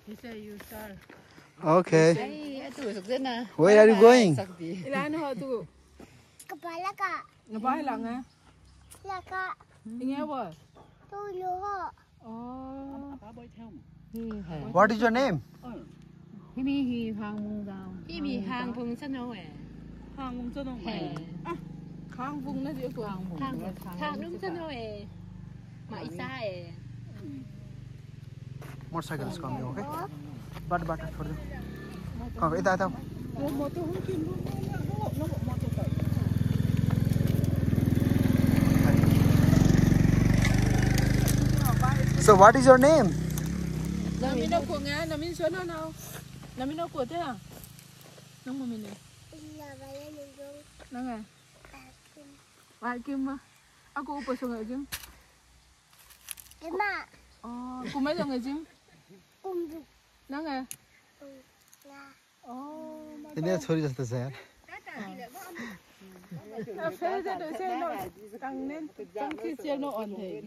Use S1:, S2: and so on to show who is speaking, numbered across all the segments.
S1: He said you start.
S2: Okay.
S1: Where
S2: Where are you going?
S1: Ilan ho tu?
S3: Kepala kak.
S1: Ngapain lang eh?
S3: Lah kak.
S1: Ingin apa?
S3: Tulu ho.
S1: Oh.
S2: What is your name?
S1: He mi hang mung dao.
S4: He mi hang phung chân đâu à?
S1: Hang mung chân đâu mày? Hang mung nó gì của hang mung?
S4: Hang đúng chân đâu à? Mà ít xa à?
S2: Motorcycle is coming, okay? But for them. Okay, ita.
S1: Motor không kiếm luôn. Nó motor phải.
S2: So what is your name?
S1: Namin na ko nga, namin siya na now. Namin na ko te ah. Nang mamin ni.
S3: Iya bala nung.
S1: Nang ah. Ai kim ma. Ako upo sa ngajim.
S3: Ema.
S1: Oh, kumay sa ngajim.
S3: Umbu.
S1: Nang ah.
S3: Lah.
S1: Oh.
S2: Ini छोरी जस्तो छ यार.
S1: Phê ra đời xe nó tăng lên. Trong khi xe nó ổn thì.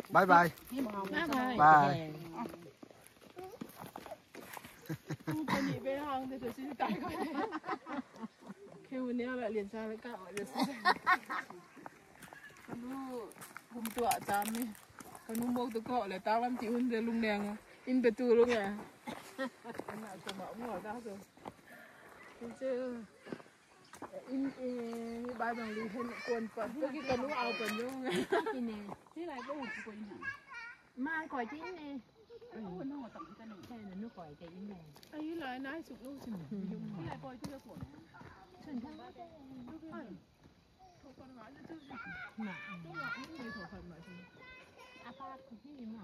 S2: Bye bye. Bye.
S1: Con nhị về hàng thì tôi xin tay con. Kêu mình neo lại liền sang lại cạo lại được. Con nu hôm tọa chán đi. Con nu mốc tôi cọ lại tao làm chịu hơn để lung đèn. In bê tu luôn à. Anh nào cho mẫu ngồi ra rồi. Chứ in bài bằng lý hơn quần phận. Tôi khi con nu áo quần vô nghe.
S4: Chị nè, thế lại có một quần hả? Mang khỏi chị nè. Nó nó tặng cái này xe là nó khỏi chị nè.
S1: Ai lại nãy sụp luôn chứ. Thế lại coi chứ quần.
S4: Chuẩn thăng đó.
S1: Thôi con nói cho chứ. Mà đúng là những người thổ phận mà chứ.
S4: À ba cũng như mà.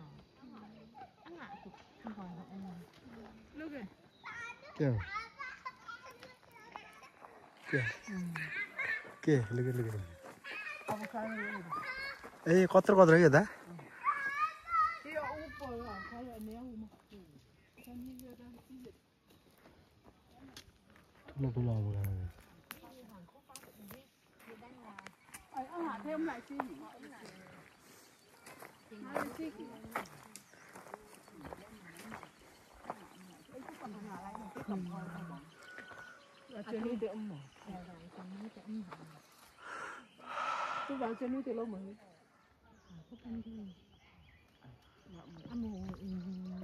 S4: Ăn ngạ cũng không còn họ ăn.
S1: Lúc này.
S2: के look at.
S1: Avocado.
S2: ए कत्रो के दा?
S1: Cái úp rồi à, cái là néo mà. Cái như vậy đó cái gì?
S2: Nó cũng lo rồi.
S1: Ăn hạt thêm lại chi? Hai chi? Trên núi thì âm mà. Tôi vào trên núi thì lâu mà.
S4: Ăn mù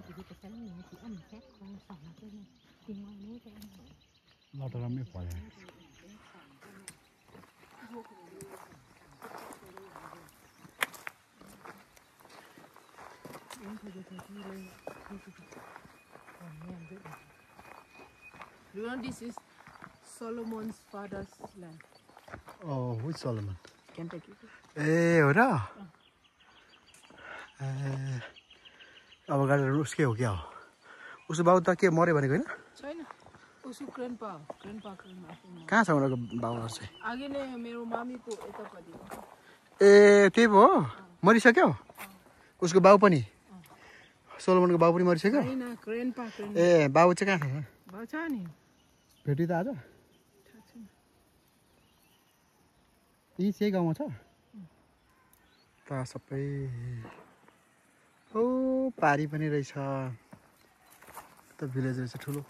S4: thì cái cái này chỉ ăn khác con sòng thôi nè. Thì ngoài núi cho ăn.
S2: Nó to lắm mới phải.
S1: You know this is Solomon's father's land.
S2: Oh, which Solomon?
S1: Kentucky.
S2: ए हो र? अब गाडी उसकै हो क्या हो? उसको बाउ त के मर्यो भनेको होइन?
S1: छैन. उसको grandpa.
S2: कहाँ छ उनीहरूको बाउहरू चाहिँ?
S1: आगे नै मेरो मामीको यतापट्टि.
S2: ए त्यही पो हो? मरिसक्यो? उसको बाउ पनि? सोलोमनको बाउ पनि मरिसक्यो?
S1: हैन, grandpa.
S2: ए बाउ चाहिँ कहाँ छ?
S1: बाउ छ नि.
S2: भेटी त आज? यी चाहिँ गाउँमा छ? त सबै ओ पारी पनि रहेछ. त भिलेज रहेछ ठुलो.